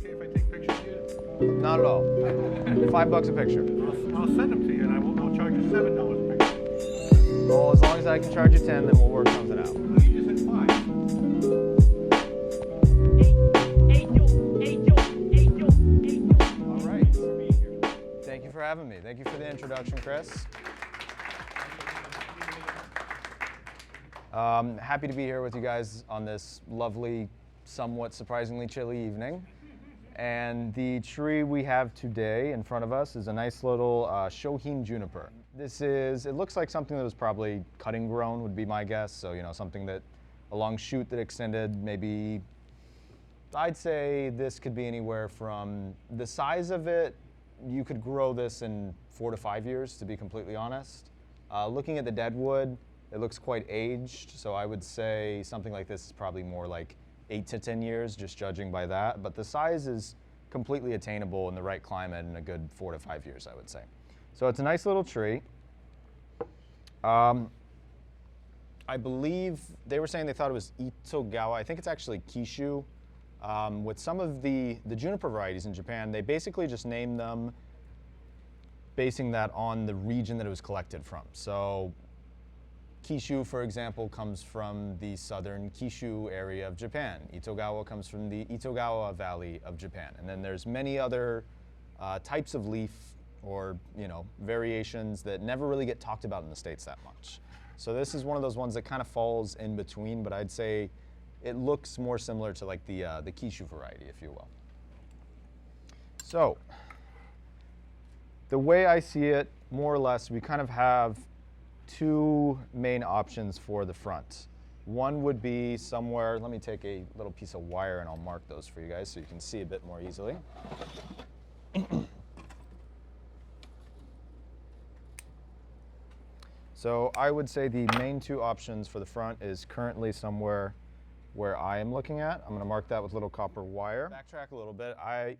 okay if I take pictures of you? Not at all. $5 a picture. I'll send them to you, and I'll charge you $7 a picture. Well, as long as I can charge you 10, then we'll work something out. No, you just said 5. All right. Thank you for having me. Thank you for the introduction, Chris. Happy to be here with you guys on this lovely, somewhat surprisingly chilly evening. And the tree we have today in front of us is a nice little Shohin juniper. It looks like something that was probably cutting grown would be my guess. So, something that, a long shoot that extended maybe, I'd say this could be anywhere from, the size of it, you could grow this in 4 to 5 years, to be completely honest. Looking at the deadwood, it looks quite aged, so I would say something like this is probably more like 8 to 10 years, just judging by that. But the size is completely attainable in the right climate in a good 4 to 5 years, I would say. So it's a nice little tree. I believe they were saying they thought it was Itogawa. I think it's actually Kishu. With some of the juniper varieties in Japan, they basically just name them basing that on the region that it was collected from. So Kishu, for example, comes from the southern Kishu area of Japan. Itogawa comes from the Itogawa Valley of Japan. And then there's many other types of leaf or variations that never really get talked about in the States that much. So this is one of those ones that kind of falls in between, but I'd say it looks more similar to like the Kishu variety, if you will. So the way I see it, more or less, we kind of have two main options for the front. One would be somewhere, let me take a little piece of wire and I'll mark those for you guys so you can see a bit more easily. So I would say the main two options for the front is currently somewhere where I am looking at. I'm going to mark that with little copper wire. Backtrack a little bit.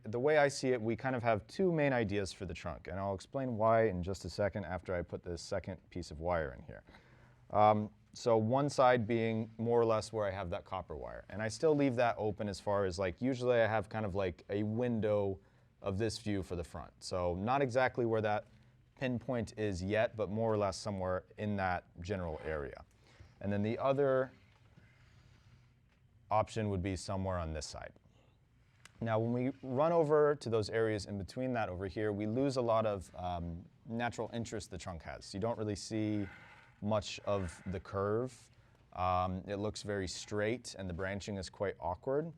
The way I see it, we kind of have two main ideas for the trunk, and I'll explain why in just a second after I put this second piece of wire in here. So one side being more or less where I have that copper wire, and I still leave that open as far as like usually I have kind of like a window of this view for the front. So not exactly where that pinpoint is yet, but more or less somewhere in that general area. And then the other option would be somewhere on this side. Now, when we run over to those areas in between that over here, we lose a lot of natural interest the trunk has. You don't really see much of the curve. It looks very straight, and the branching is quite awkward.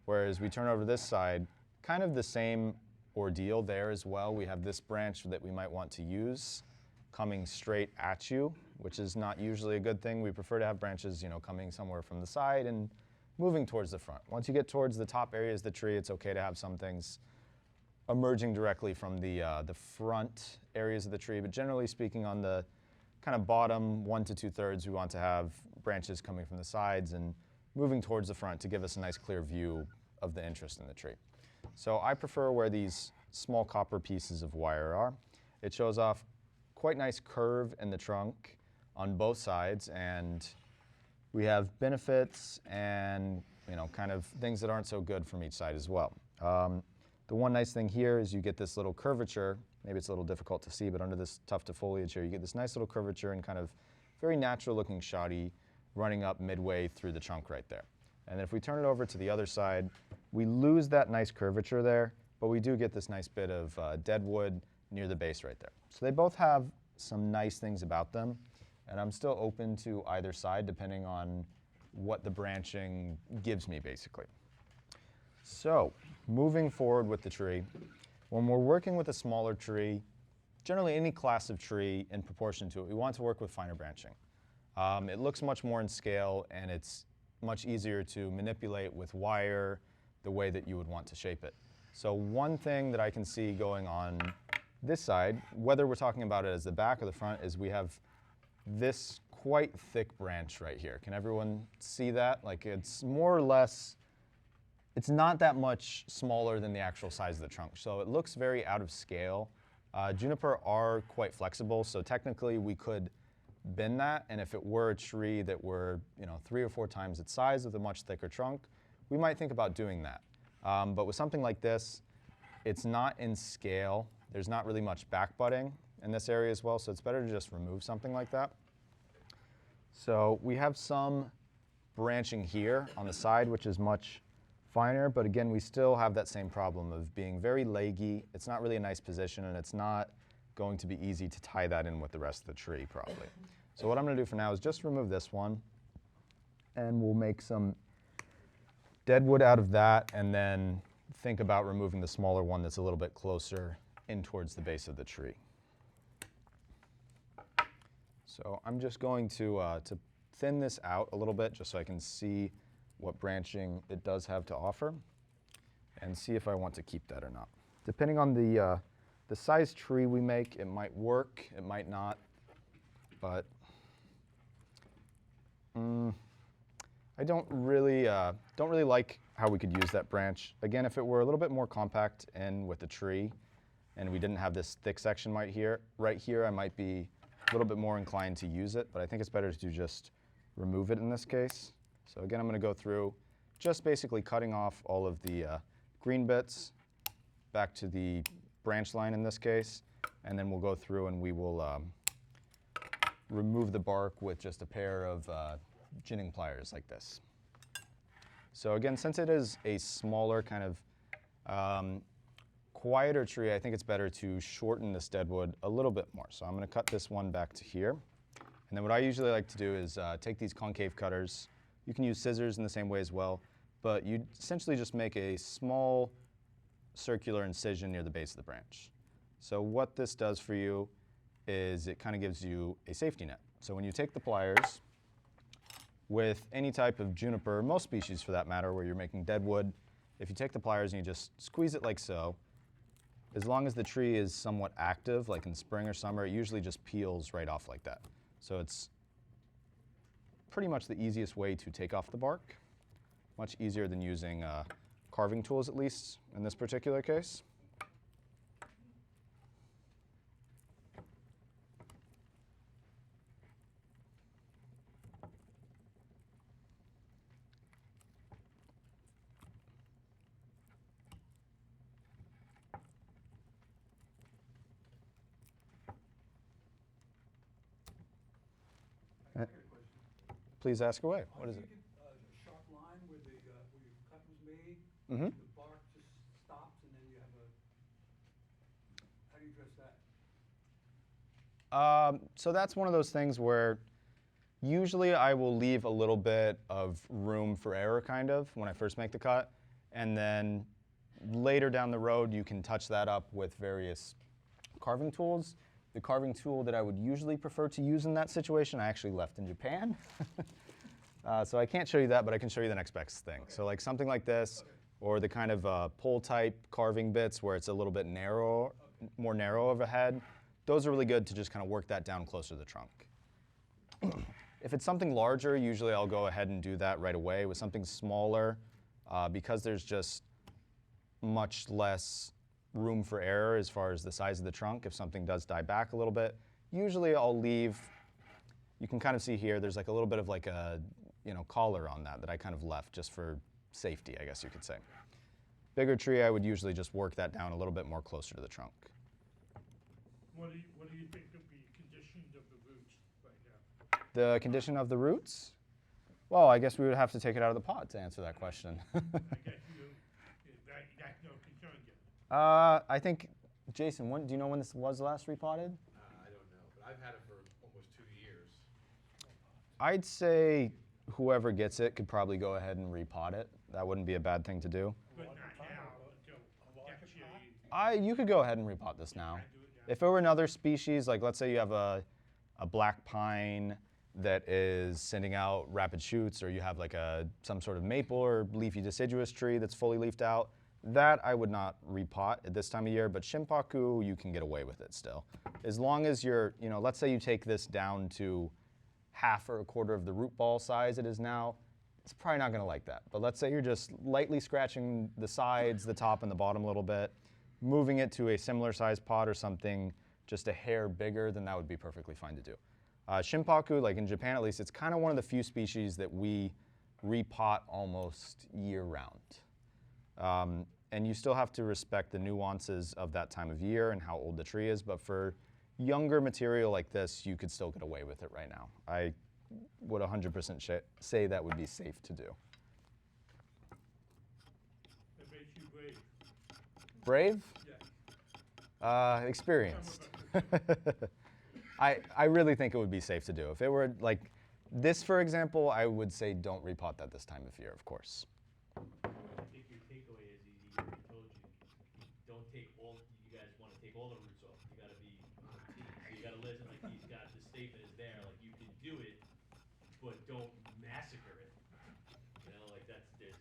Whereas we turn over this side, kind of the same ordeal there as well. We have this branch that we might want to use coming straight at you, which is not usually a good thing. We prefer to have branches, coming somewhere from the side and moving towards the front. Once you get towards the top areas of the tree, it's okay to have some things emerging directly from the front areas of the tree. But generally speaking, on the kind of bottom 1 to 2/3, we want to have branches coming from the sides and moving towards the front to give us a nice clear view of the interest in the tree. So I prefer where these small copper pieces of wire are. It shows off quite nice curve in the trunk on both sides, and we have benefits and kind of things that aren't so good from each side as well. The one nice thing here is you get this little curvature. Maybe it's a little difficult to see, but under this tufted foliage here, you get this nice little curvature and kind of very natural looking shoddy running up midway through the trunk right there. And if we turn it over to the other side, we lose that nice curvature there, but we do get this nice bit of deadwood near the base right there. So they both have some nice things about them, and I'm still open to either side depending on what the branching gives me, basically. So moving forward with the tree, when we're working with a smaller tree, generally any class of tree in proportion to it, we want to work with finer branching. It looks much more in scale, and it's much easier to manipulate with wire the way that you would want to shape it. So one thing that I can see going on this side, whether we're talking about it as the back or the front, is we have this quite thick branch right here. Can everyone see that? Like, it's more or less, it's not that much smaller than the actual size of the trunk. So it looks very out of scale. Juniper are quite flexible, so technically we could bend that, and if it were a tree that were 3 or 4 times its size with a much thicker trunk, we might think about doing that. But with something like this, it's not in scale. There's not really much back butting in this area as well, so it's better to just remove something like that. So we have some branching here on the side, which is much finer, but again, we still have that same problem of being very leggy. It's not really a nice position, and it's not going to be easy to tie that in with the rest of the tree, probably. So what I'm going to do for now is just remove this one, and we'll make some deadwood out of that, and then think about removing the smaller one that's a little bit closer in towards the base of the tree. So I'm just going to thin this out a little bit just so I can see what branching it does have to offer and see if I want to keep that or not. Depending on the size tree we make, it might work, it might not, but I don't really like how we could use that branch. Again, if it were a little bit more compact in with the tree and we didn't have this thick section right here, I might be a little bit more inclined to use it, but I think it's better to just remove it in this case. So again, I'm going to go through just basically cutting off all of the green bits back to the branch line in this case, and then we'll go through and we will remove the bark with just a pair of ginning pliers like this. So again, since it is a smaller kind of quieter tree, I think it's better to shorten this deadwood a little bit more. So I'm going to cut this one back to here. And then what I usually like to do is take these concave cutters. You can use scissors in the same way as well, but you essentially just make a small circular incision near the base of the branch. So what this does for you is it kind of gives you a safety net. So when you take the pliers, with any type of juniper, most species for that matter, where you're making deadwood, if you take the pliers and you just squeeze it like so, as long as the tree is somewhat active, like in spring or summer, it usually just peels right off like that. So it's pretty much the easiest way to take off the bark, much easier than using carving tools, at least in this particular case. Please ask away. What is it? A sharp line where the cut was made, Mm-hmm. the bark just stops, and then you have a. How do you address that? So that's one of those things where usually I will leave a little bit of room for error, kind of, when I first make the cut, and then later down the road you can touch that up with various carving tools. The carving tool that I would usually prefer to use in that situation, I actually left in Japan. So I can't show you that, but I can show you the next best thing. Okay. So like something like this, okay, or the kind of pole type carving bits where it's a little bit narrow, okay, more narrow of a head, those are really good to just kind of work that down closer to the trunk. If it's something larger, usually I'll go ahead and do that right away. With something smaller, because there's just much less room for error as far as the size of the trunk, if something does die back a little bit, usually I'll leave, you can kind of see here, there's like a little bit of like a collar on that I kind of left just for safety, I guess you could say. Bigger tree, I would usually just work that down a little bit more closer to the trunk. What do you think of the conditions of the roots right now? The condition of the roots? Well, I guess we would have to take it out of the pot to answer that question. I guess that's no concern yet. I think, Jason, do you know when this was last repotted? I don't know, but I've had it for almost 2 years. I'd say whoever gets it could probably go ahead and repot it. That wouldn't be a bad thing to do. But not now, until next year. You could go ahead and repot this now. If it were another species, like let's say you have a black pine that is sending out rapid shoots, or you have like some sort of maple or leafy deciduous tree that's fully leafed out, that I would not repot at this time of year, but Shinpaku, you can get away with it still. As long as you're, let's say you take this down to half or a quarter of the root ball size it is now, it's probably not gonna like that. But let's say you're just lightly scratching the sides, the top and the bottom a little bit, moving it to a similar size pot or something just a hair bigger, then that would be perfectly fine to do. Shinpaku, like in Japan at least, it's kind of one of the few species that we repot almost year round. And you still have to respect the nuances of that time of year and how old the tree is, but for younger material like this, you could still get away with it right now. I would 100% say that would be safe to do. That makes you brave. Brave? Yeah. Experienced. I really think it would be safe to do. If it were like this, for example, I would say don't repot that this time of year, of course. I think your takeaway is he already told you, don't take all, you guys want to take all the roots off. You got to be, so you got to listen, like he's got the statement is there, like you can do it, but don't massacre it. You know, like that's this.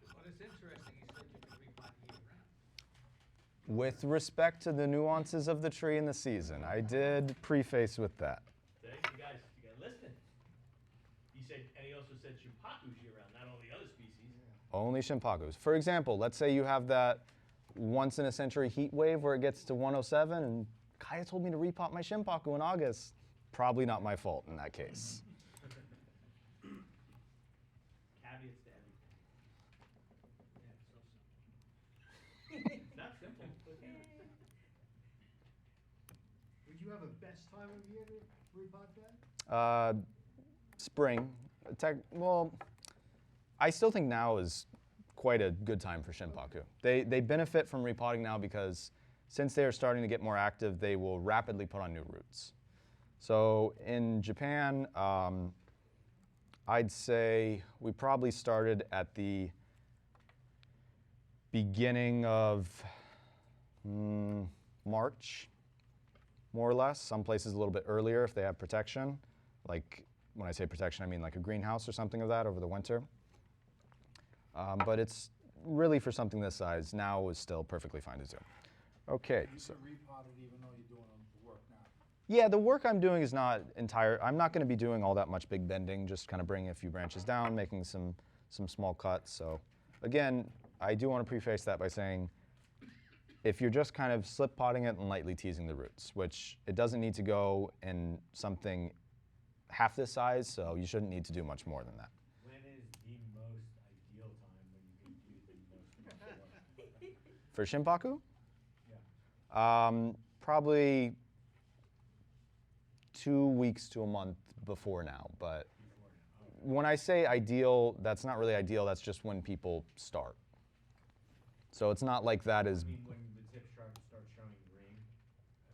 But it's interesting, he said you could repot year round. With respect to the nuances of the tree and the season, I did preface with that. See, you guys got to listen. He said, and he also said Shimpaku's year round, not only other species. Only Shimpakus. For example, let's say you have that once in a century heat wave where it gets to 107 and Kaya told me to repot my Shimpaku in August. Probably not my fault in that case. Caveats to everything. Yeah, so simple. Not simple, but yeah. Would you have a best time of year to repot that? Spring. Well, I still think now is quite a good time for Shimpaku. They benefit from repotting now because since they are starting to get more active, they will rapidly put on new roots. So in Japan, I'd say we probably started at the beginning of March, more or less. Some places a little bit earlier if they have protection. Like when I say protection, I mean like a greenhouse or something of that over the winter. But it's really for something this size now is still perfectly fine to do. Okay, You so can repot it even though you're doing the work now. yeah, the work I'm doing is not entire. I'm not going to be doing all that much big bending, just kind of bringing a few branches down, making some small cuts. So again, I do want to preface that by saying if you're just kind of slip potting it and lightly teasing the roots, which it doesn't need to go in something half this size, so you shouldn't need to do much more than that. When is the most ideal time when you can do the most work? For Shimpaku? Yeah. Probably 2 weeks to a month before now, but when I say ideal, that's not really ideal, that's just when people start. So it's not like that is... I mean, when the tips start showing green?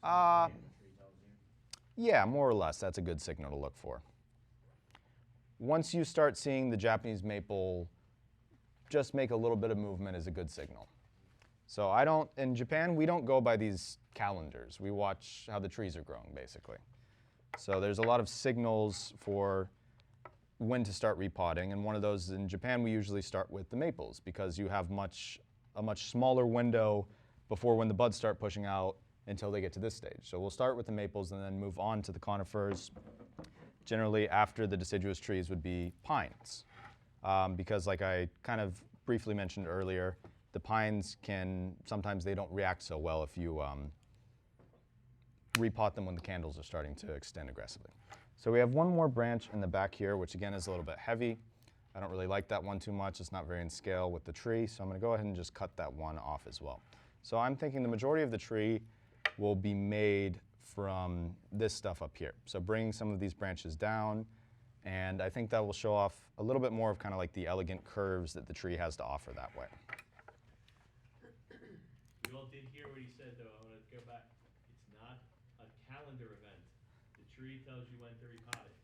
Uh, The tree tells you. Yeah, more or less, that's a good signal to look for. Once you start seeing the Japanese maple just make a little bit of movement is a good signal. So in Japan, we don't go by these calendars. We watch how the trees are growing, basically. So there's a lot of signals for when to start repotting, and one of those in Japan, we usually start with the maples because you have a much smaller window before when the buds start pushing out until they get to this stage. So we'll start with the maples and then move on to the conifers. Generally, after the deciduous trees would be pines. Because like I kind of briefly mentioned earlier, the pines sometimes they don't react so well if you repot them when the candles are starting to extend aggressively. So we have one more branch in the back here, which again is a little bit heavy. I don't really like that one too much. It's not very in scale with the tree, so I'm going to go ahead and just cut that one off as well. So I'm thinking the majority of the tree will be made from this stuff up here. So bringing some of these branches down, and I think that will show off a little bit more of kind of like the elegant curves that the tree has to offer that way. You all did hear what he said, though. I want to go back. It's not a calendar event. The tree tells you when to repot it.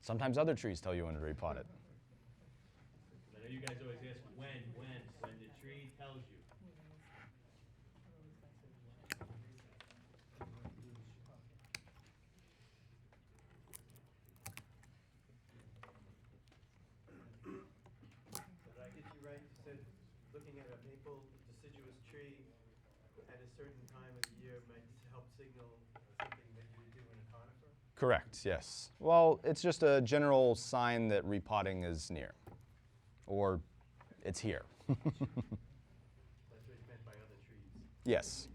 Sometimes other trees tell you when to repot it. I know you guys always ask when the tree tells you. Did I get you right? You said looking at a maple deciduous tree at a certain time of the year might help signal something that you would do in a conifer? Correct, yes. Well, it's just a general sign that repotting is near, or it's here. That's what is meant by other trees. Yes.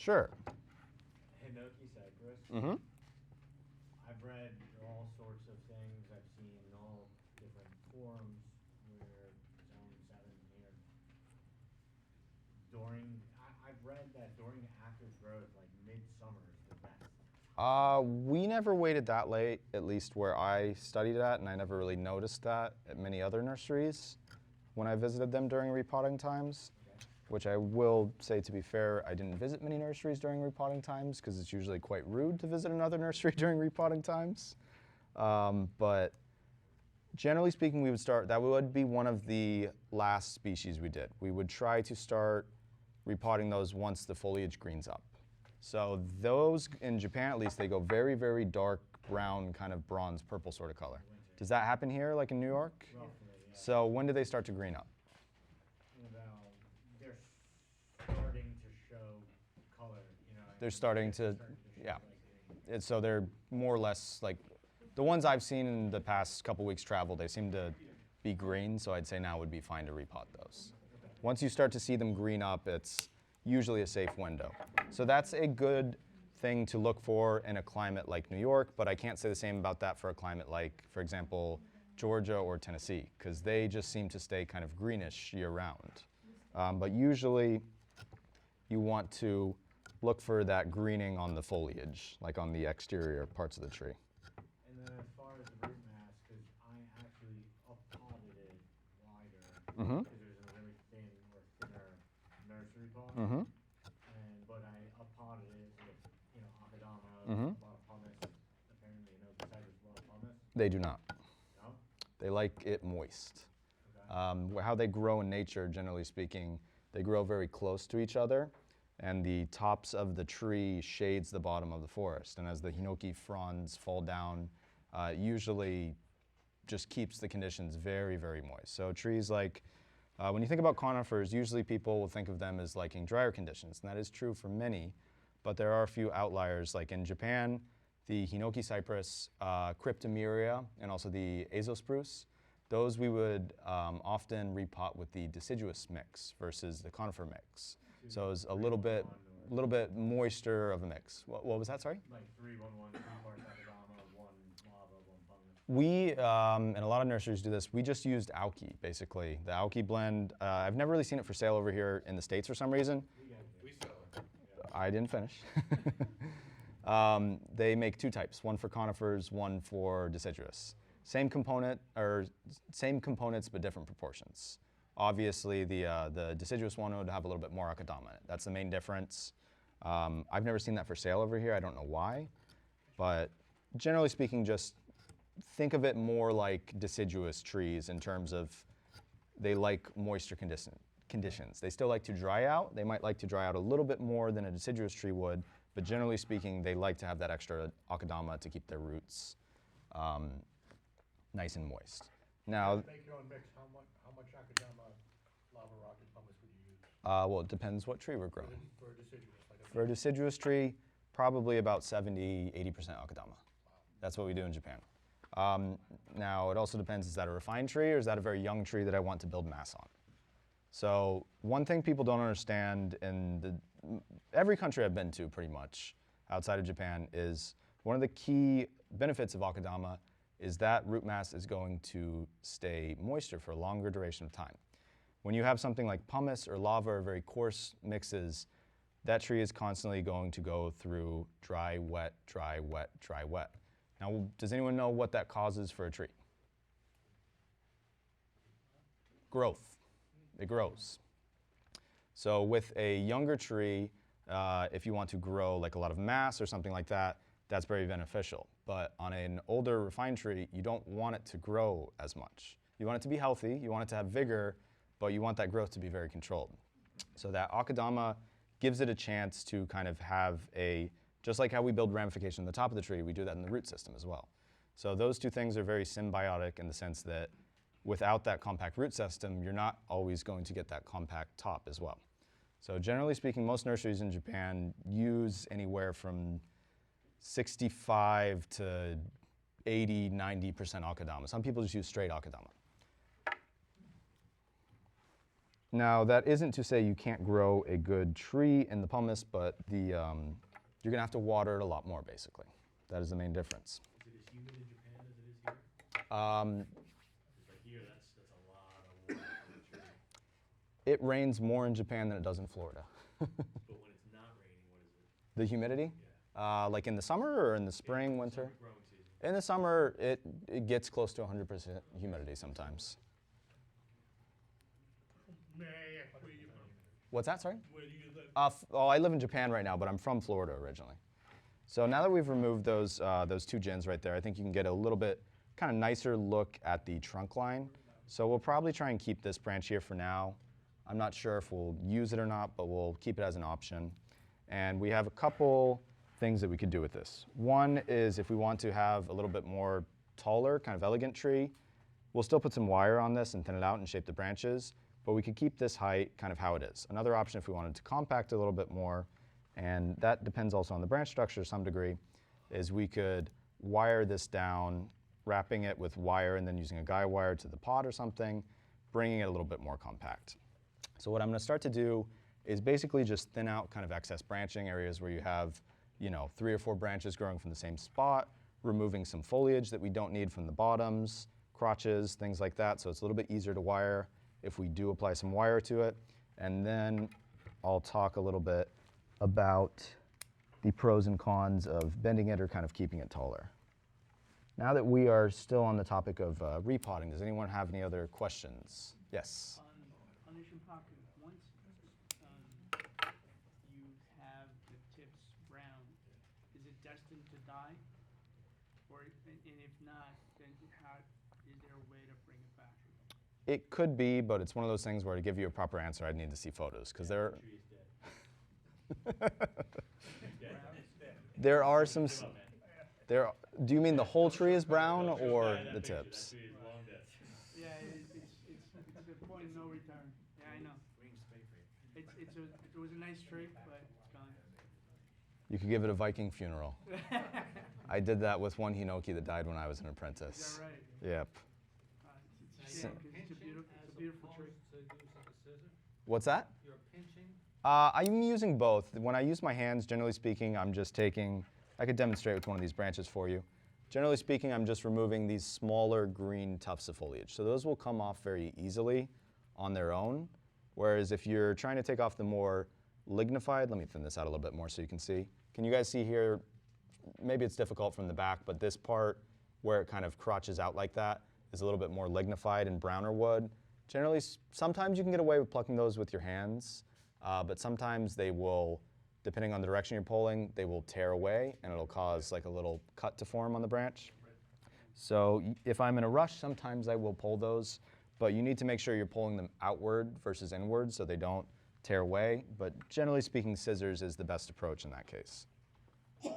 Sure. Hinoki cypress. Mm-hmm. I've read all sorts of things. I've seen all different forums where zone 7 here. I've read that during active growth, like midsummer is the best. We never waited that late, at least where I studied at, and I never really noticed that at many other nurseries when I visited them during repotting times. Okay. Which I will say, to be fair, I didn't visit many nurseries during repotting times because it's usually quite rude to visit another nursery during repotting times. But generally speaking, that would be one of the last species we did. We would try to start repotting those once the foliage greens up. So those, in Japan at least, they go very, very dark brown, kind of bronze purple sort of color. Does that happen here, like in New York? Roughly, yeah. So when do they start to green up? They're starting to show color, They're starting to, show, yeah. like, So they're more or less like, the ones I've seen in the past couple weeks travel, they seem to be green, so I'd say now would be fine to repot those. Once you start to see them green up, it's usually a safe window. So that's a good thing to look for in a climate like New York, but I can't say the same about that for a climate like, for example, Georgia or Tennessee, because they just seem to stay kind of greenish year-round. But usually you want to look for that greening on the foliage, like on the exterior parts of the tree. And then as far as the root mass, because I actually up-potted it wider, Mm-hmm. because it was in a really thin or thinner nursery pot. Mm-hmm. But I up-potted it with, akadama, Mhm. a lot of pumice. Apparently, cypress, a lot of pumice. They do not. No? They like it moist. Okay. How they grow in nature, generally speaking, they grow very close to each other, and the tops of the tree shades the bottom of the forest. And as the hinoki fronds fall down, it usually just keeps the conditions very, very moist. So trees like, when you think about conifers, usually people will think of them as liking drier conditions, and that is true for many, but there are a few outliers. Like in Japan, the hinoki cypress, cryptomeria, and also the azo spruce, those we would often repot with the deciduous mix versus the conifer mix. So it's a little bit moister of a mix. What was that, sorry? Like 3-1-1, 3 parts akadama, 1 lava, 1 pumice. We, and a lot of nurseries do this, we just used Aoki, basically. The Aoki blend, I've never really seen it for sale over here in the States for some reason. We sell it. I didn't finish. They make 2 types, one for conifers, one for deciduous. Same components, but different proportions. Obviously, the deciduous one would have a little bit more akadama in it. That's the main difference. I've never seen that for sale over here. I don't know why. But generally speaking, just think of it more like deciduous trees in terms of they like moisture conditions. They still like to dry out. They might like to dry out a little bit more than a deciduous tree would, but generally speaking, they like to have that extra akadama to keep their roots nice and moist. Now, Make your own mix. How much akadama, lava rock, and pumice would you use well, it depends what tree we're growing. for a deciduous? Like For a deciduous tree, probably about 70, 80% akadama. That's what we do in Japan. Now, it also depends, is that a refined tree or is that a very young tree that I want to build mass on? So one thing people don't understand in every country I've been to pretty much outside of Japan is one of the key benefits of akadama is that root mass is going to stay moisture for a longer duration of time. When you have something like pumice or lava or very coarse mixes, that tree is constantly going to go through dry, wet, dry, wet, dry, wet. Now, does anyone know what that causes for a tree? Growth. It grows. So with a younger tree, if you want to grow like a lot of mass or something like that, that's very beneficial. But on an older refined tree, you don't want it to grow as much. You want it to be healthy, you want it to have vigor, but you want that growth to be very controlled. So that akadama gives it a chance to kind of have just like how we build ramification in the top of the tree, we do that in the root system as well. So those 2 things are very symbiotic in the sense that without that compact root system, you're not always going to get that compact top as well. So generally speaking, most nurseries in Japan use anywhere from 65 to 80, 90% akadama. Some people just use straight akadama. Now, that isn't to say you can't grow a good tree in the pumice, but you're going to have to water it a lot more, basically. That is the main difference. Is it as humid in Japan as it is here? 'Cause like here, that's a lot of water for a tree. It rains more in Japan than it does in Florida. But when it's not raining, what is it? The humidity? Yeah. Like in the summer or in the spring, winter? Summer growing season. In the summer, it gets close to 100% humidity sometimes. May I ask where you from? What's that, sorry? Where do you live? I live in Japan right now, but I'm from Florida originally. So now that we've removed those two gins right there, I think you can get a little bit kind of nicer look at the trunk line. So we'll probably try and keep this branch here for now. I'm not sure if we'll use it or not, but we'll keep it as an option. And we have a couple things that we could do with this. One is if we want to have a little bit more taller, kind of elegant tree, we'll still put some wire on this and thin it out and shape the branches, but we could keep this height kind of how it is. Another option if we wanted to compact a little bit more, and that depends also on the branch structure to some degree, is we could wire this down, wrapping it with wire and then using a guy wire to the pot or something, bringing it a little bit more compact. So what I'm going to start to do is basically just thin out kind of excess branching areas where you have, 3 or 4 branches growing from the same spot, removing some foliage that we don't need from the bottoms, crotches, things like that, so it's a little bit easier to wire if we do apply some wire to it. And then I'll talk a little bit about the pros and cons of bending it or kind of keeping it taller. Now that we are still on the topic of repotting, does anyone have any other questions? Yes? On the shimpaku, once you have the tips brown, is it destined to die? Or, and if not, then how, is there a way to bring it back? It could be, but it's one of those things where to give you a proper answer, I'd need to see photos, because The tree is dead. there are some. Come on, man. Do you mean the whole tree is brown No, or that the picture, tips? That tree is long dead. Yeah, it's a point of no return. Yeah, I know. It was a nice tree, but it's gone. You could give it a Viking funeral. I did that with one hinoki that died when I was an apprentice. Is that right? Yep. It's a shame, 'cause it's a beautiful tree. What's that? You're pinching? I'm using both. When I use my hands, generally speaking, I'm just taking, I could demonstrate with one of these branches for you. Generally speaking, I'm just removing these smaller green tufts of foliage. So those will come off very easily on their own. Whereas if you're trying to take off the more lignified, let me thin this out a little bit more so you can see. Can you guys see here? Maybe it's difficult from the back, but this part where it kind of crotches out like that is a little bit more lignified and browner wood. Generally, sometimes you can get away with plucking those with your hands, but sometimes they will, depending on the direction you're pulling, they will tear away and it'll cause like a little cut to form on the branch. So if I'm in a rush, sometimes I will pull those, but you need to make sure you're pulling them outward versus inward so they don't tear away. But generally speaking, scissors is the best approach in that case. Any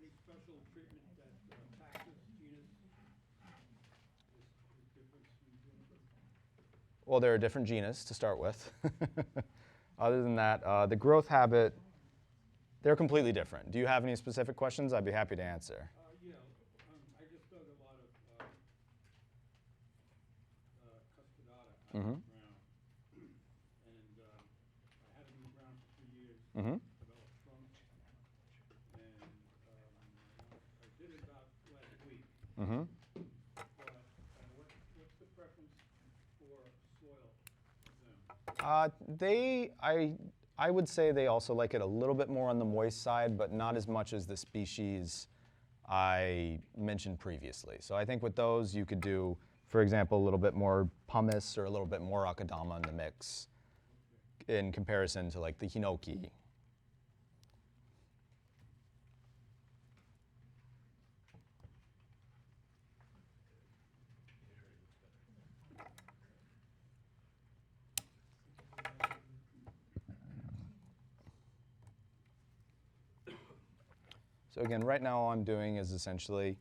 special treatment that cactus genus is different from juniper? Well, they're a different genus to start with. Other than that, the growth habit, they're completely different. Do you have any specific questions? I'd be happy to answer. I just dug a lot of custodata out Mhm. of the ground. And I had it in the ground for 2 years. Mm-hmm. Developed trunks. And I did it about last week. Mm-hmm. But what's the preference for soil with them? I would say they also like it a little bit more on the moist side, but not as much as the species I mentioned previously. So I think with those you could do, for example, a little bit more pumice or a little bit more akadama in the mix in comparison to like the hinoki. So again, right now all I'm doing is essentially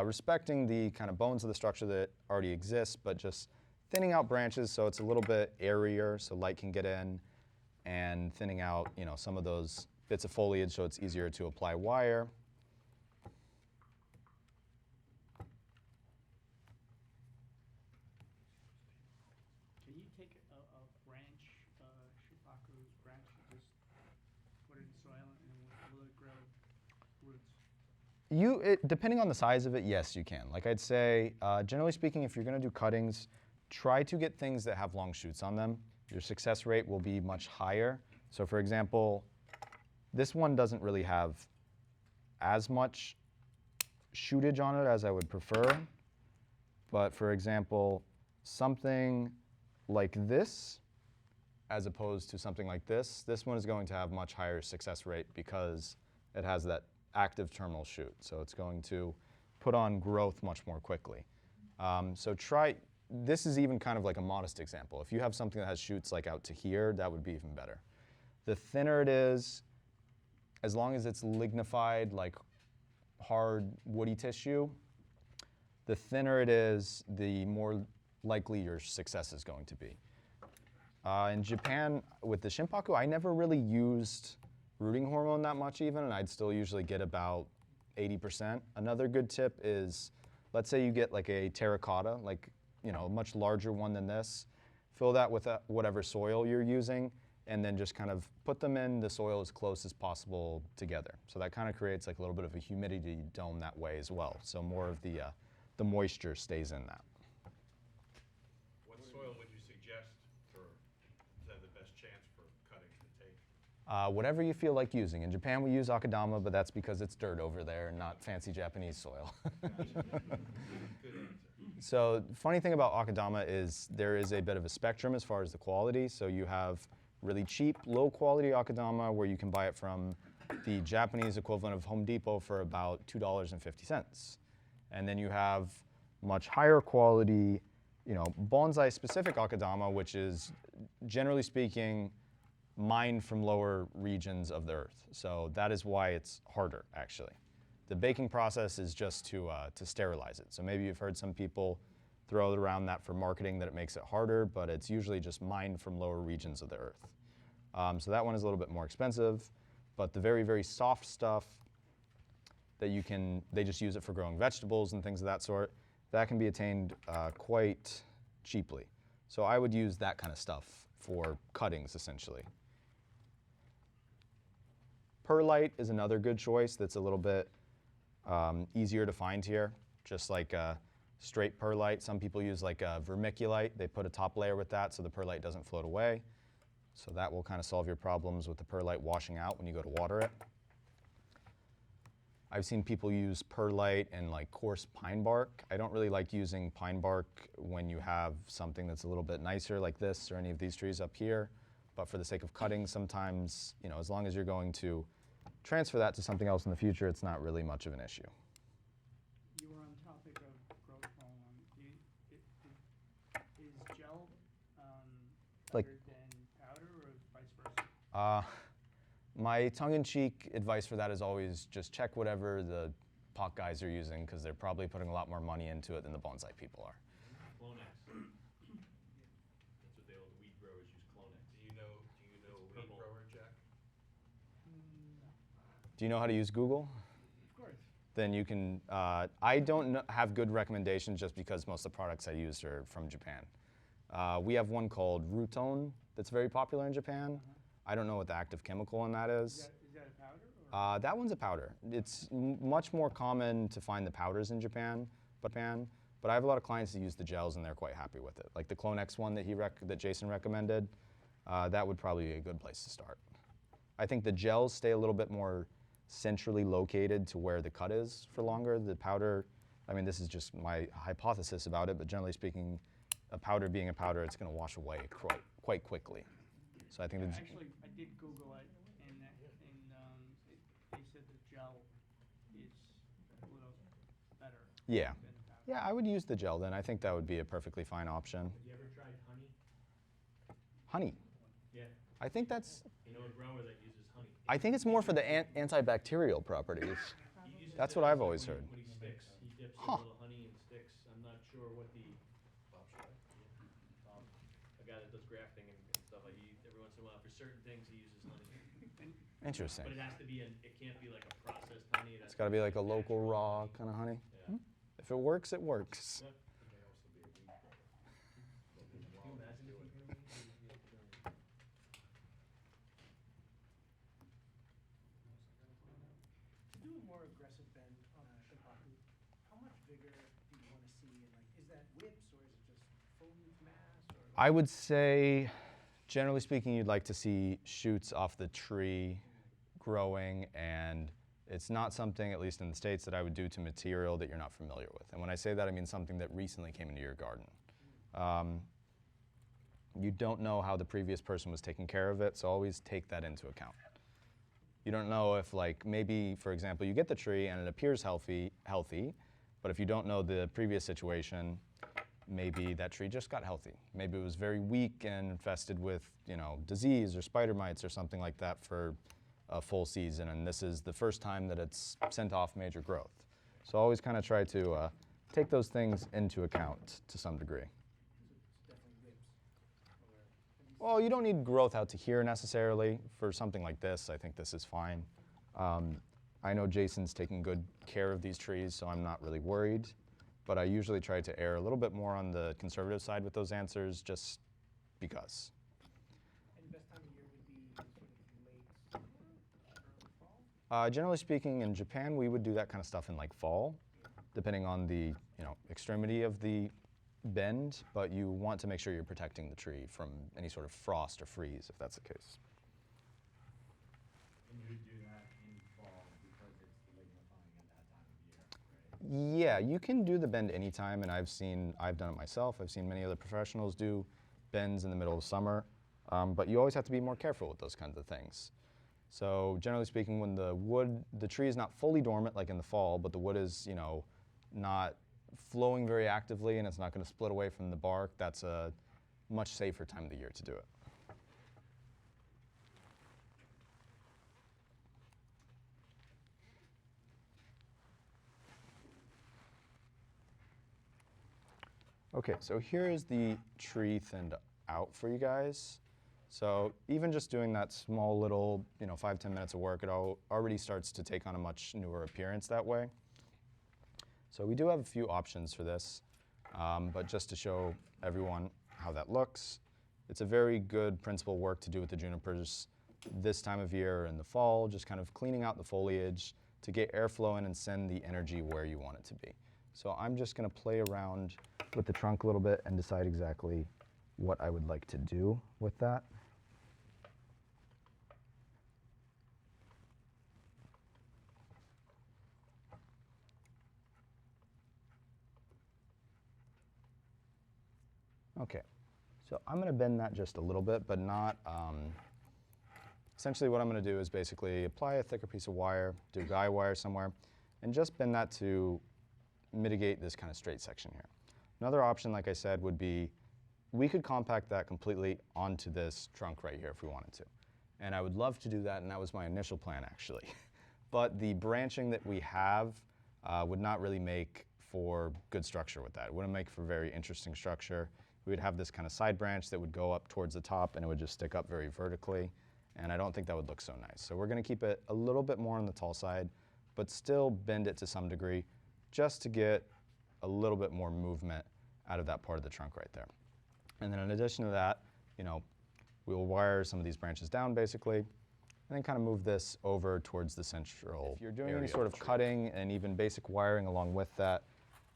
respecting the kind of bones of the structure that already exists, but just thinning out branches so it's a little bit airier so light can get in, and thinning out some of those bits of foliage so it's easier to apply wire. take a branch, Shipaku's branch, and just put it in soil and will it grow roots? Depending on the size of it, yes, you can. Like I'd say, generally speaking, if you're going to do cuttings, try to get things that have long shoots on them. Your success rate will be much higher. So for example, this one doesn't really have as much shootage on it as I would prefer. But for example, something like this, as opposed to something like this one is going to have much higher success rate because it has that active terminal shoot. So it's going to put on growth much more quickly. This is even kind of like a modest example. If you have something that has shoots like out to here, that would be even better. The thinner it is, as long as it's lignified, like hard woody tissue, the thinner it is, the more likely your success is going to be. In Japan, with the Shinpaku, I never really used rooting hormone that much even, and I'd still usually get about 80%. Another good tip is, let's say you get like a terracotta, like a much larger one than this. Fill that with whatever soil you're using, and then just kind of put them in the soil as close as possible together. So that kind of creates like a little bit of a humidity dome that way as well. So more of the moisture stays in that. What soil would you suggest to have the best chance for cuttings to take? Whatever you feel like using. In Japan, we use akadama, but that's because it's dirt over there and not fancy Japanese soil. Good answer. So funny thing about akadama is there is a bit of a spectrum as far as the quality. So you have really cheap, low quality akadama where you can buy it from the Japanese equivalent of Home Depot for about $2.50. And then you have much higher quality, bonsai specific akadama, which is generally speaking mined from lower regions of the earth. So that is why it's harder actually. The baking process is just to sterilize it. So maybe you've heard some people throw around that for marketing that it makes it harder, but it's usually just mined from lower regions of the earth. So that one is a little bit more expensive, but the very, very soft stuff that they just use it for growing vegetables and things of that sort, that can be attained quite cheaply. So I would use that kind of stuff for cuttings essentially. Perlite is another good choice that's a little bit easier to find here, just like straight perlite. Some people use like a vermiculite. They put a top layer with that so the perlite doesn't float away. So that will kind of solve your problems with the perlite washing out when you go to water it. I've seen people use perlite and like coarse pine bark. I don't really like using pine bark when you have something that's a little bit nicer like this or any of these trees up here. But for the sake of cutting, sometimes, as long as you're going to transfer that to something else in the future, it's not really much of an issue. You were on topic of growth hormone. Is gel Like- better than powder or vice versa? My tongue-in-cheek advice for that is always just check whatever the pot guys are using because they're probably putting a lot more money into it than the bonsai people are. Clonex. That's what the weed growers use, Clonex. Do you know a weed grower, Jack? Do you know how to use Google? Of course. Then you can, I don't have good recommendations just because most of the products I use are from Japan. We have one called Repotting that's very popular in Japan. I don't know what the active chemical in that is. Is that a powder? Or? That one's a powder. It's much more common to find the powders in Japan, but I have a lot of clients that use the gels and they're quite happy with it. Like the Clonex one that Jason recommended, that would probably be a good place to start. I think the gels stay a little bit more centrally located to where the cut is for longer. The powder, this is just my hypothesis about it, but generally speaking, a powder being a powder, it's going to wash away quite quickly. So I think Actually, I did Google it, and they said the gel is a little better yeah. than the powder. Yeah, I would use the gel then. I think that would be a perfectly fine option. Have you ever tried honey? Honey. Yeah. I think that's, You know a grower that uses honey. I think it's more for the antibacterial properties. He uses That's it what I've when always he- heard. When he sticks, he dips Huh. a little honey and sticks. I'm not sure what the, a guy that does grafting and stuff, like every once in a while, for certain things, he uses honey. Interesting. But it has to be, it can't be like a processed honey. It's got to be like a local raw kind of honey. Yeah. If it works, it works. Can you imagine if he grew more aggressive bend on a Repot root, how much vigor do you want to see? And like, is that whips or is it just foliage mass? Or I would say, generally speaking, you'd like to see shoots off the tree growing, and it's not something, at least in the States, that I would do to material that you're not familiar with. And when I say that, I mean something that recently came into your garden. You don't know how the previous person was taking care of it, so always take that into account. You don't know if, like, maybe, for example, you get the tree and it appears healthy, but if you don't know the previous situation, maybe that tree just got healthy. Maybe it was very weak and infested with, you know, disease or spider mites or something like that for a full season, and this is the first time that it's sent off major growth. So always kind of try to take those things into account to some degree. it's definitely whips? Well, you don't need growth out to here necessarily. For something like this, I think this is fine. I know Jason's taking good care of these trees, so I'm not really worried. But I usually try to err a little bit more on the conservative side with those answers, just because. And best time of year would be sort of late summer, early fall? Generally speaking, in Japan, we would do that kind of stuff in like fall, depending on the extremity of the bend, but you want to make sure you're protecting the tree from any sort of frost or freeze, if that's the case. And you would do that in fall because it's lignifying at that time of year, right? Yeah, you can do the bend anytime, and I've done it myself. I've seen many other professionals do bends in the middle of summer, but you always have to be more careful with those kinds of things. So generally speaking, when the tree is not fully dormant like in the fall, but the wood is, not flowing very actively and it's not going to split away from the bark, that's a much safer time of the year to do it. Okay, so here is the tree thinned out for you guys. So even just doing that small little, 5-10 minutes of work, it already starts to take on a much newer appearance that way. So we do have a few options for this, but just to show everyone how that looks, it's a very good principal work to do with the junipers this time of year in the fall, just kind of cleaning out the foliage to get airflow in and send the energy where you want it to be. So I'm just going to play around with the trunk a little bit and decide exactly what I would like to do with that. Okay, so I'm going to bend that just a little bit, but not, essentially what I'm going to do is basically apply a thicker piece of wire, do guy wire somewhere, and just bend that to mitigate this kind of straight section here. Another option, like I said, would be we could compact that completely onto this trunk right here if we wanted to. And I would love to do that, and that was my initial plan actually. But the branching that we have would not really make for good structure with that. It wouldn't make for very interesting structure. We would have this kind of side branch that would go up towards the top and it would just stick up very vertically. And I don't think that would look so nice. So we're going to keep it a little bit more on the tall side, but still bend it to some degree just to get a little bit more movement out of that part of the trunk right there. And then in addition to that, we'll wire some of these branches down basically, and then kind of move this over towards the central. If you're doing any sort of cutting and even basic wiring along with that,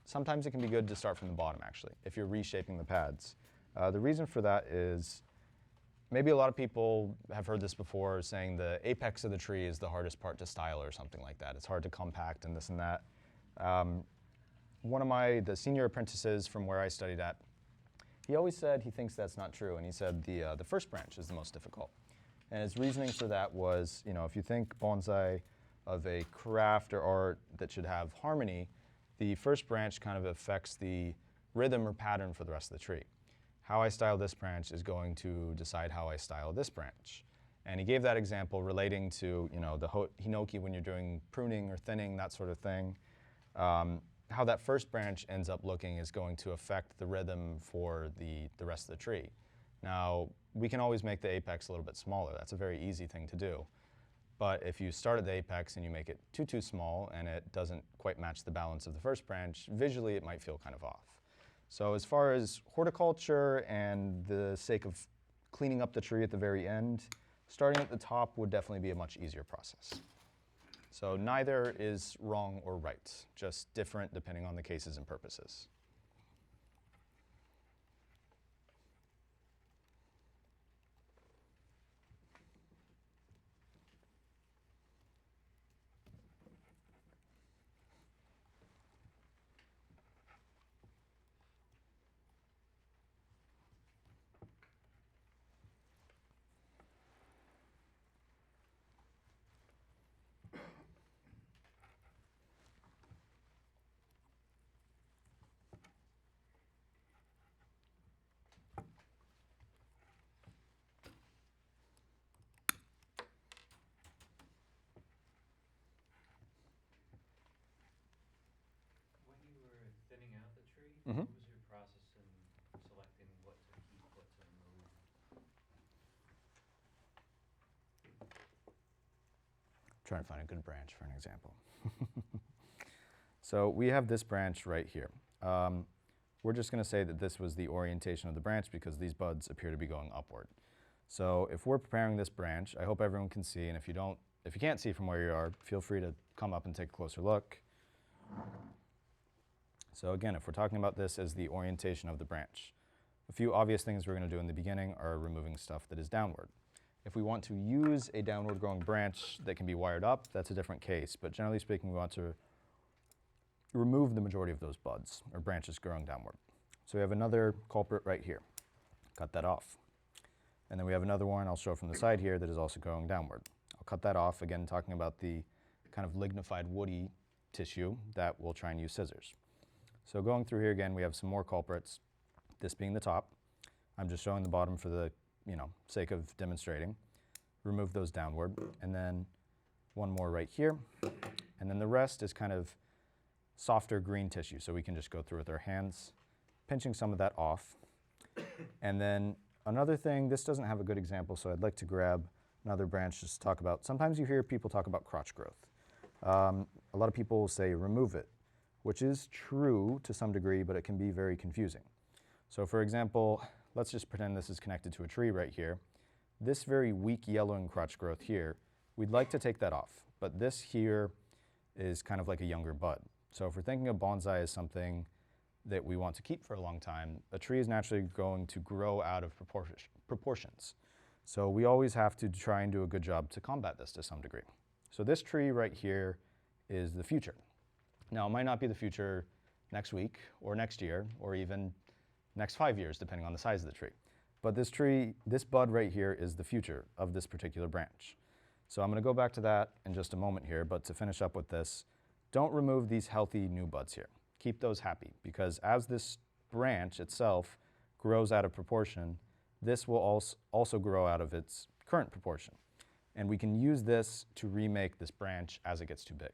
sometimes it can be good to start from the bottom actually, if you're reshaping the pads. The reason for that is maybe a lot of people have heard this before, saying the apex of the tree is the hardest part to style or something like that. It's hard to compact and this and that. One of the senior apprentices from where I studied at, he always said he thinks that's not true, and he said the first branch is the most difficult. And his reasoning for that was, if you think bonsai of a craft or art that should have harmony, the first branch kind of affects the rhythm or pattern for the rest of the tree. How I style this branch is going to decide how I style this branch. And he gave that example relating to, the hinoki when you're doing pruning or thinning, that sort of thing. How that first branch ends up looking is going to affect the rhythm for the rest of the tree. Now, we can always make the apex a little bit smaller. That's a very easy thing to do. But if you start at the apex and you make it too small and it doesn't quite match the balance of the first branch, visually it might feel kind of off. So as far as horticulture and the sake of cleaning up the tree at the very end, starting at the top would definitely be a much easier process. So neither is wrong or right, just different depending on the cases and purposes. When you were thinning out the tree, Mhm. what was your process in selecting what to keep, what to remove? Trying to find a good branch for an example. So we have this branch right here. We're just going to say that this was the orientation of the branch because these buds appear to be going upward. So if we're preparing this branch, I hope everyone can see, and if you can't see from where you are, feel free to come up and take a closer look. So again, if we're talking about this as the orientation of the branch, a few obvious things we're going to do in the beginning are removing stuff that is downward. If we want to use a downward growing branch that can be wired up, that's a different case. But generally speaking, we want to remove the majority of those buds or branches growing downward. So we have another culprit right here. Cut that off. And then we have another one I'll show from the side here that is also going downward. I'll cut that off, again talking about the kind of lignified woody tissue that we'll try and use scissors. So going through here again, we have some more culprits, this being the top. I'm just showing the bottom for the sake of demonstrating. Remove those downward, and then one more right here. And then the rest is kind of softer green tissue, so we can just go through with our hands, pinching some of that off. And then another thing, this doesn't have a good example, so I'd like to grab another branch just to talk about. Sometimes you hear people talk about crotch growth. A lot of people will say remove it, which is true to some degree, but it can be very confusing. So for example, let's just pretend this is connected to a tree right here. This very weak yellowing crotch growth here, we'd like to take that off, but this here is kind of like a younger bud. So if we're thinking of bonsai as something that we want to keep for a long time, a tree is naturally going to grow out of proportions. So we always have to try and do a good job to combat this to some degree. So this tree right here is the future. Now, it might not be the future next week or next year or even next 5 years, depending on the size of the tree. But this tree, this bud right here is the future of this particular branch. So I'm going to go back to that in just a moment here, but to finish up with this, don't remove these healthy new buds here. Keep those happy, because as this branch itself grows out of proportion, this will also grow out of its current proportion. And we can use this to remake this branch as it gets too big.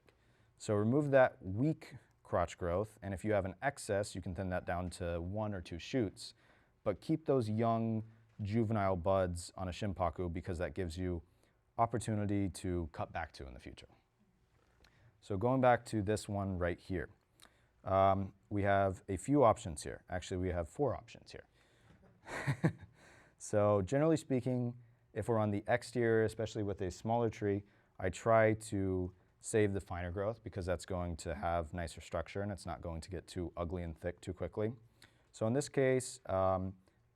So remove that weak crotch growth, and if you have an excess, you can thin that down to 1 or 2 shoots, but keep those young juvenile buds on a shimpaku because that gives you opportunity to cut back to in the future. So going back to this one right here, we have a few options here. Actually, we have 4 options here. So generally speaking, if we're on the exterior, especially with a smaller tree, I try to save the finer growth because that's going to have nicer structure and it's not going to get too ugly and thick too quickly. So in this case,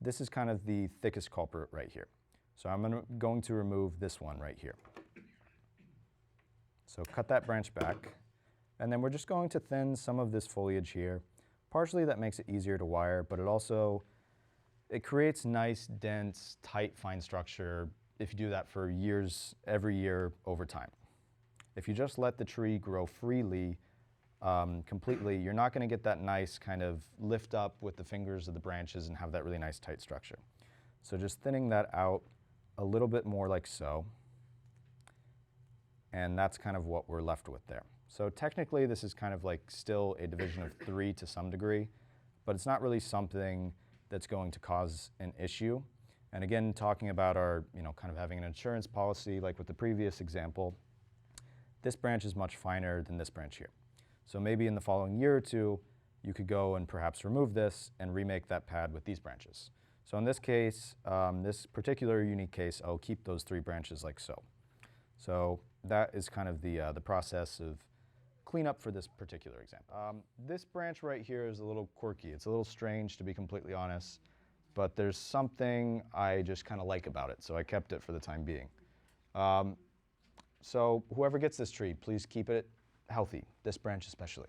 this is kind of the thickest culprit right here. So I'm going to remove this one right here. So cut that branch back, and then we're just going to thin some of this foliage here. Partially that makes it easier to wire, but it creates nice, dense, tight, fine structure if you do that for years, every year over time. If you just let the tree grow freely, completely, you're not going to get that nice kind of lift up with the fingers of the branches and have that really nice tight structure. So just thinning that out a little bit more like so, and that's kind of what we're left with there. So technically this is kind of like still a division of 3 to some degree, but it's not really something that's going to cause an issue. And again, talking about our, kind of having an insurance policy like with the previous example, this branch is much finer than this branch here. So maybe in the following year or 2, you could go and perhaps remove this and remake that pad with these branches. So in this case, this particular unique case, I'll keep those 3 branches like so. So that is kind of the process of cleanup for this particular example. This branch right here is a little quirky. It's a little strange, to be completely honest, but there's something I just kind of like about it, so I kept it for the time being. So whoever gets this tree, please keep it healthy, this branch especially.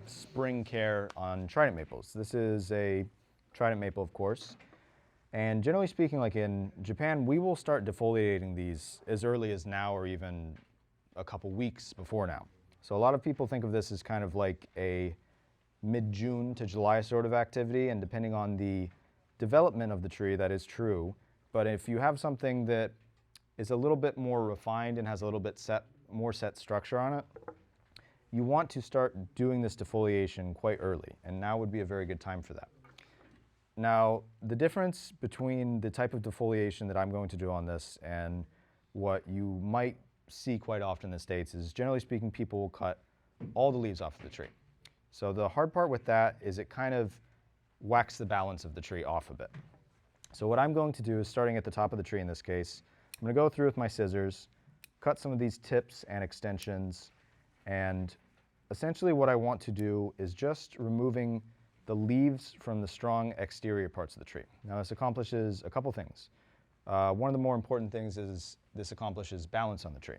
Spring care on Trident maples. This is a Trident maple, of course. And generally speaking, like in Japan, we will start defoliating these as early as now or even a couple weeks before now. So a lot of people think of this as kind of like a mid-June to July sort of activity, and depending on the development of the tree, that is true. But if you have something that is a little bit more refined and has a little bit more set structure on it, you want to start doing this defoliation quite early, and now would be a very good time for that. Now, the difference between the type of defoliation that I'm going to do on this and what you might see quite often in the States is, generally speaking, people will cut all the leaves off of the tree. So the hard part with that is it kind of whacks the balance of the tree off a bit. So what I'm going to do is, starting at the top of the tree in this case, I'm going to go through with my scissors, cut some of these tips and extensions, and essentially what I want to do is just removing the leaves from the strong exterior parts of the tree. Now this accomplishes a couple things. One of the more important things is this accomplishes balance on the tree.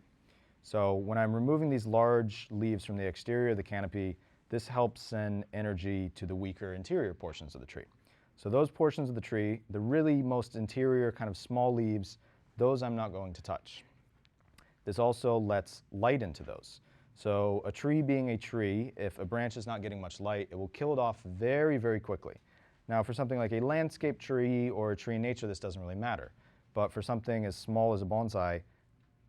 So when I'm removing these large leaves from the exterior of the canopy, this helps send energy to the weaker interior portions of the tree. So those portions of the tree, the really most interior kind of small leaves, those I'm not going to touch. This also lets light into those. So a tree being a tree, if a branch is not getting much light, it will kill it off very, very quickly. Now for something like a landscape tree or a tree in nature, this doesn't really matter. But for something as small as a bonsai,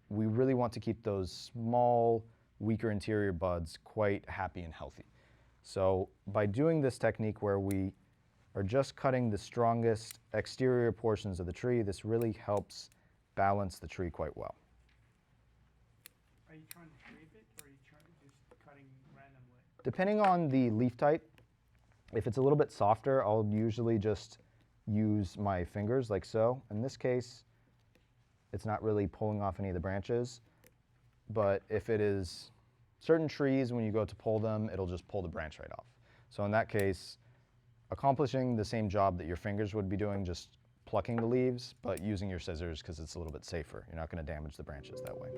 we really want to keep those small, weaker interior buds quite happy and healthy. So by doing this technique where we are just cutting the strongest exterior portions of the tree, this really helps balance the tree quite well. Are you trying to shape it, or are you just cutting randomly? Depending on the leaf type, if it's a little bit softer, I'll usually just use my fingers like so. In this case, it's not really pulling off any of the branches, but if it is certain trees, when you go to pull them, it'll just pull the branch right off. So in that case, accomplishing the same job that your fingers would be doing, just plucking the leaves, but using your scissors because it's a little bit safer. You're not going to damage the branches that way.